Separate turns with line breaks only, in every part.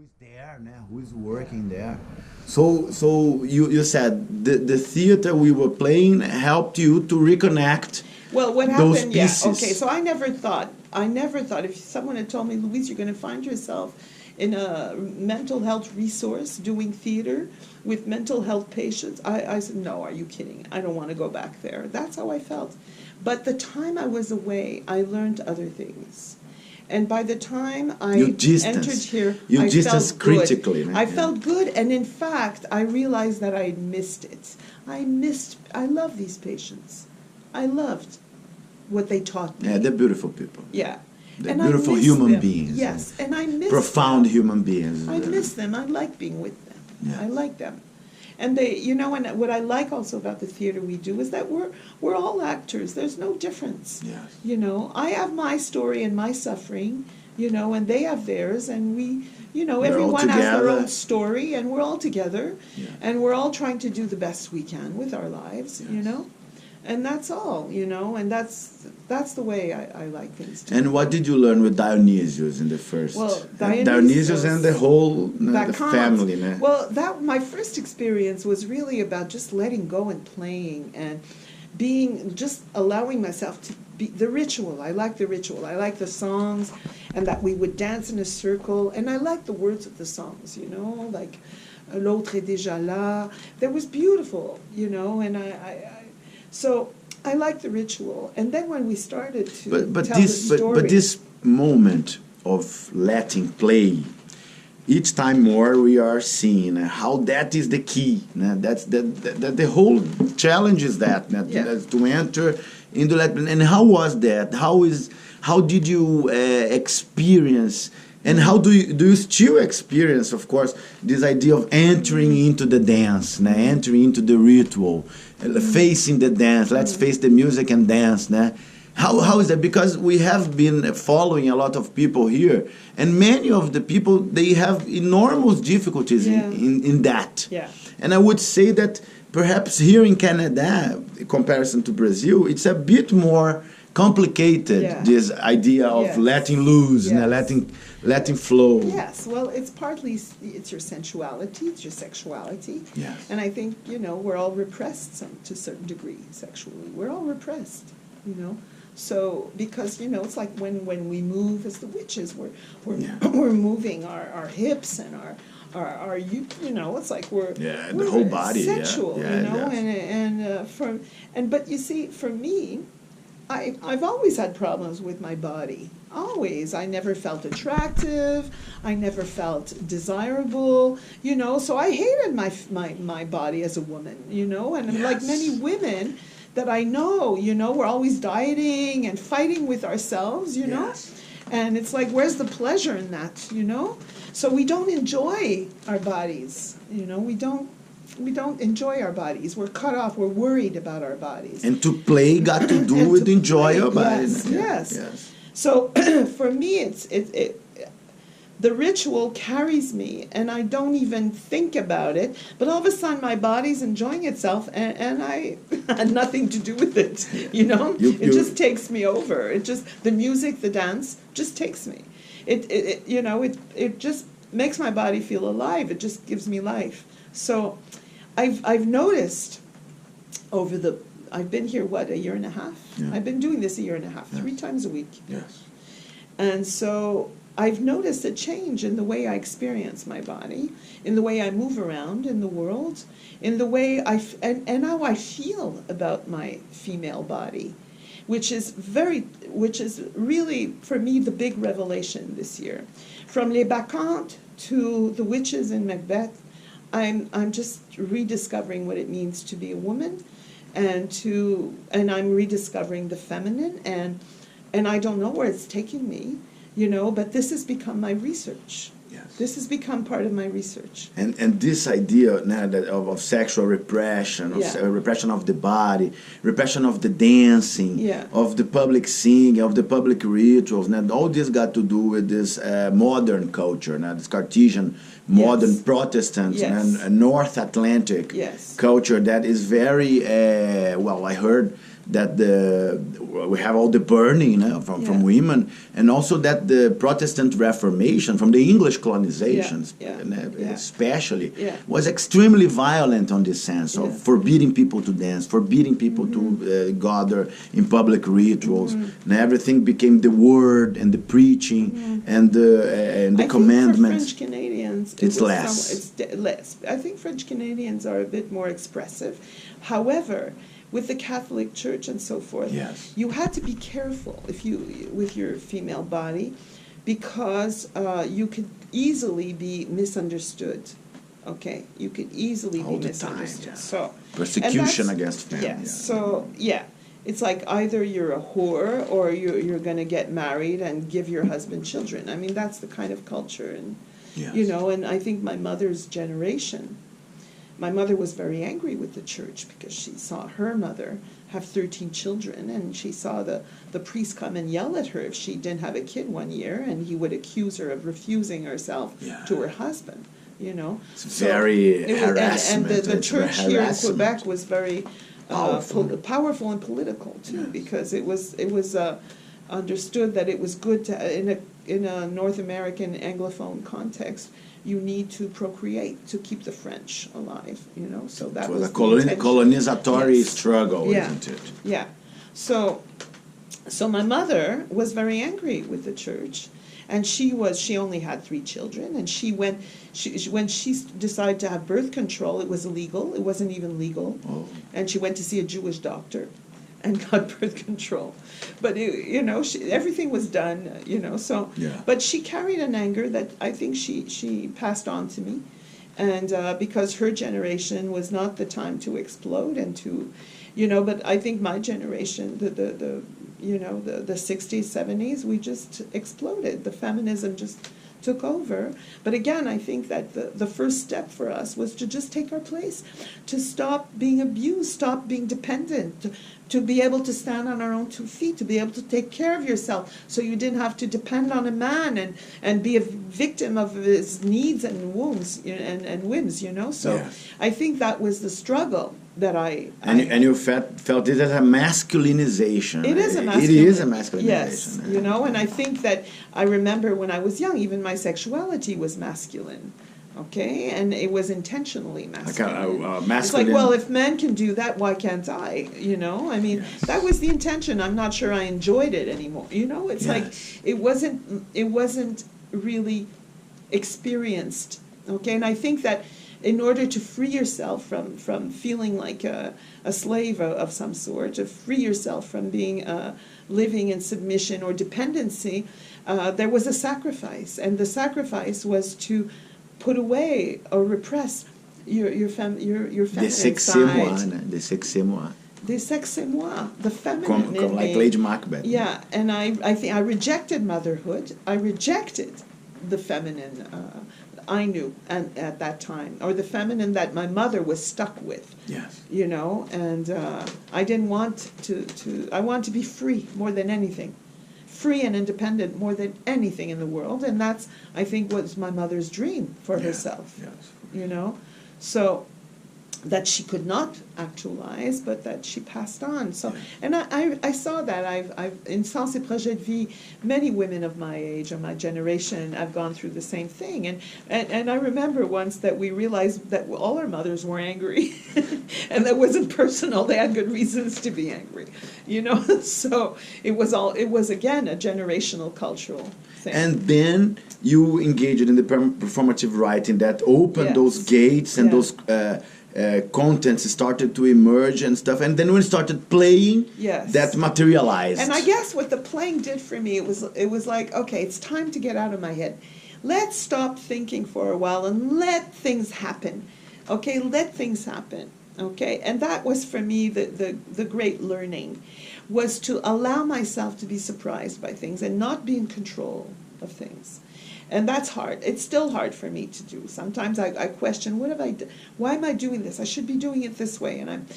is there now, who is working there. So you said the theater we were playing helped you to reconnect
Well, what
those
happened, yeah,
pieces.
okay, so I never thought if someone had told me, Louise, you're going to find yourself in a mental health resource doing theater with mental health patients, I said, no, are you kidding? I don't want to go back there. That's how I felt. But the time I was away, I learned other things. And by the time I entered here, I felt
critically.
good. I felt good, and in fact, I realized that I missed it. I love these patients. I loved what they taught me.
Yeah, they're beautiful people.
Yeah.
They're
And
beautiful
I miss
human
them.
beings.
Yes, and I miss
profound
them.
human beings.
I miss them. I like being with them.
Yes.
I like them. And they, you know, and what I like also about the theater we do is that we're all actors. There's no difference.
Yes.
You know, I have my story and my suffering, you know, and they have theirs, and we, you know,
They're all
everyone has their
together.
own story, and we're all together,
Yeah.
and we're all trying to do the best we can with our lives, you
Yes.
know, and that's all, you know, and that's the way I like things. To
And what did you learn with Dionysius in the first?
Well,
Dionysius and the whole the
Bacchae.
family. Né?
Well, that my first experience was really about just letting go and playing and being, just allowing myself to be the ritual. I like the ritual. I like the songs, and that we would dance in a circle. And I like the words of the songs, you know, like L'autre est déjà là. That was beautiful, you know, and so I like the ritual. And then when we started to tell the story.
But this moment of letting play, each time more we are seeing how that is the key. Né? That's the whole challenge is that, né?
Yeah.
To enter into that. And how was that? How did you experience? And how do you still experience, of course, this idea of entering into the dance, né? Entering into the ritual, facing the dance. Let's face the music and dance. Né? How is that? Because we have been following a lot of people here, and many of the people, they have enormous difficulties in that.
Yeah.
And I would say that perhaps here in Canada, in comparison to Brazil, it's a bit more complicated, this idea of letting loose, né? letting flow.
Yes, well, it's partly, it's your sensuality, it's your sexuality.
Yes.
And I think, you know, we're all repressed to a certain degree sexually. We're all repressed, you know. So, because, you know, it's like when we move as the witches, we're moving our hips and our you know, it's like we're
the whole body,
sexual,
yeah,
you know,
yes.
But you see, for me, I've always had problems with my body. Always. I never felt attractive. I never felt desirable. You know, so I hated my body as a woman, you know, and like many women that I know, you know, we're always dieting and fighting with ourselves, you know. And it's like, where's the pleasure in that, you know? So we don't enjoy our bodies, you know, we don't enjoy our bodies. We're cut off. We're worried about our bodies.
And to play got to do with enjoy your body.
Yes. So for me, the ritual carries me, and I don't even think about it. But all of a sudden, my body's enjoying itself, and I had nothing to do with it. You know, it just takes me over. It just, the music, the dance, just takes me. It just makes my body feel alive. It just gives me life. So I've noticed I've been here, a year and a half?
Yeah.
I've been doing this a year and a half, 3 times a week.
Yes.
And so I've noticed a change in the way I experience my body, in the way I move around in the world, in the way and how I feel about my female body, which is really, for me, the big revelation this year. From Les Bacchantes to the witches in Macbeth, I'm just rediscovering what it means to be a woman, and I'm rediscovering the feminine, and I don't know where it's taking me, you know, but this has become my research.
Yes.
This has become part of my research.
And this idea of sexual repression, repression of the body, repression of the dancing, of the public singing, of the public rituals, all this got to do with this modern culture, this Cartesian, modern Protestant and North Atlantic culture that is very, I heard that we have all the burning from women, and also that the Protestant Reformation from the English colonizations, especially, was extremely violent on this sense of forbidding people to dance, forbidding people to gather in public rituals, and everything became the word and the preaching and the commandments.
For French Canadians,
it's less.
Less. I think French Canadians are a bit more expressive. However, with the Catholic Church and so forth, you had to be careful with your female body, because you could easily be misunderstood. Okay, you could easily be misunderstood. So
persecution against family.
It's like either you're a whore or you're going to get married and give your husband children. I mean, that's the kind of culture, and and I think my mother's generation. My mother was very angry with the church because she saw her mother have 13 children, and she saw the priest come and yell at her if she didn't have a kid one year, and he would accuse her of refusing herself to her husband.
It's very harassment.
And the church here in Quebec was very powerful and political too, because it was understood that it was good to in a North American Anglophone context. You need to procreate to keep the French alive, So that was
the colonizatory struggle, isn't it?
Yeah. So my mother was very angry with the church, and she only had 3 children, and when she decided to have birth control, it was illegal. It wasn't even legal, and she went to see a Jewish doctor and got birth control. But everything was done, So, but she carried an anger that I think she passed on to me, and because her generation was not the time to explode and to, But I think my generation, the 60s, 70s, we just exploded. The feminism just took over. But again, I think that the first step for us was to just take our place, to stop being abused, stop being dependent, to be able to stand on our own 2 feet, to be able to take care of yourself, so you didn't have to depend on a man and be a victim of his needs and wounds and whims, So I think that was the struggle that
And you felt it as a masculinization.
It is a masculinization.
It is a masculinization.
Yes, and I think that I remember when I was young, even my sexuality was masculine. Okay, and it was intentionally masculine.
Masculine.
It's like, well, if men can do that, why can't I? I mean, that was the intention. I'm not sure I enjoyed it anymore. It's like it wasn't really experienced. Okay, and I think that in order to free yourself from feeling like a slave of some sort, to free yourself from being living in submission or dependency, there was a sacrifice, and the sacrifice was to put away or repress your feminine side.
The sexe moi.
The sexe moi, the feminine in
like
me.
Lady Macbeth.
Yeah, and I think I rejected motherhood. I rejected the feminine I knew at that time, or the feminine that my mother was stuck with.
Yes.
And I didn't want to. I want to be free more than anything. Free and independent more than anything in the world, and that's, I think, was my mother's dream for herself.
Yes.
So that she could not actualize, but that she passed on. So, and I saw that. I've in Sens et Projet de Vie, many women of my age or my generation have gone through the same thing. And I remember once that we realized that all our mothers were angry, and that wasn't personal. They had good reasons to be angry, So it was again a generational cultural thing.
And then you engaged in the performative writing that opened those gates and those. Contents started to emerge and stuff, and then when we started playing, that materialized.
And I guess what the playing did for me, it was like, okay, it's time to get out of my head. Let's stop thinking for a while and let things happen. Okay, let things happen. Okay, and that was for me the great learning, was to allow myself to be surprised by things and not be in control of things. And that's hard. It's still hard for me to do. Sometimes I question, what have I done? Why am I doing this? I should be doing it this way. And I'm,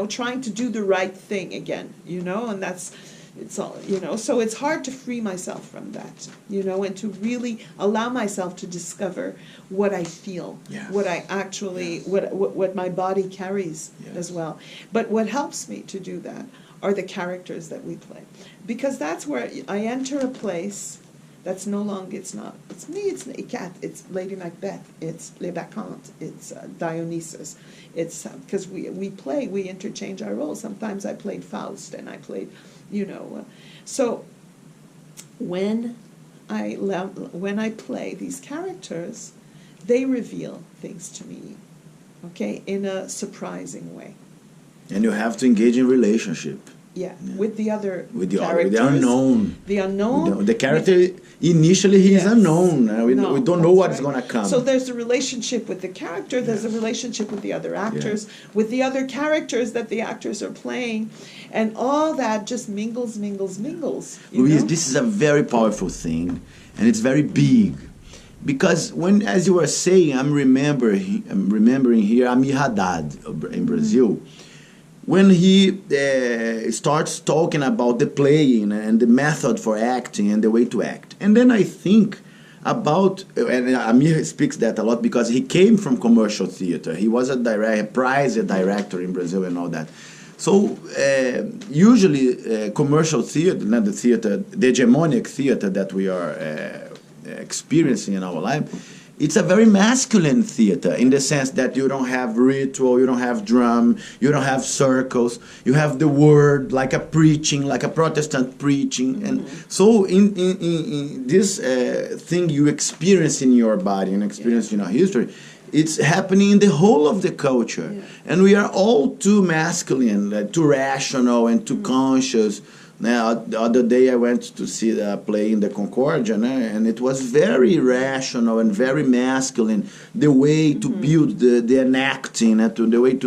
trying to do the right thing again, and it's all, so it's hard to free myself from that, and to really allow myself to discover what I feel, what I actually, what my body carries as well. But what helps me to do that are the characters that we play. Because that's where I enter a place that's no longer, it's me, it's Cat, it's Lady Macbeth, it's Les Bacchantes, it's Dionysus. It's because we interchange our roles. Sometimes I played Faust and I played, so when I play these characters, they reveal things to me, okay, in a surprising way.
And you have to engage in relationship.
Yeah, with the other
with
characters.
The unknown.
The unknown.
The character, initially he is unknown. We don't know what's
right.
going to come.
So there's a relationship with the character, there's a relationship with the other actors, with the other characters that the actors are playing, and all that just mingles.
Louise, this is a very powerful thing, and it's very big. Because as you were saying, I'm remembering here Amir Haddad in Brazil. When he starts talking about the playing and the method for acting and the way to act. And then I think about, and Amir speaks that a lot because he came from commercial theater. He was a prize director in Brazil and all that. So usually commercial theater, not the theater, the hegemonic theater that we are experiencing in our life, it's a very masculine theater in the sense that you don't have ritual, you don't have drum, you don't have circles, you have the word like a preaching, like a Protestant preaching. And so in this thing you experience in your body and experience in our history, it's happening in the whole of the culture. And we are all too masculine, too rational and too conscious. Now, the other day I went to see the play in the Concordia, and it was very rational and very masculine, the way to build the enacting, the way to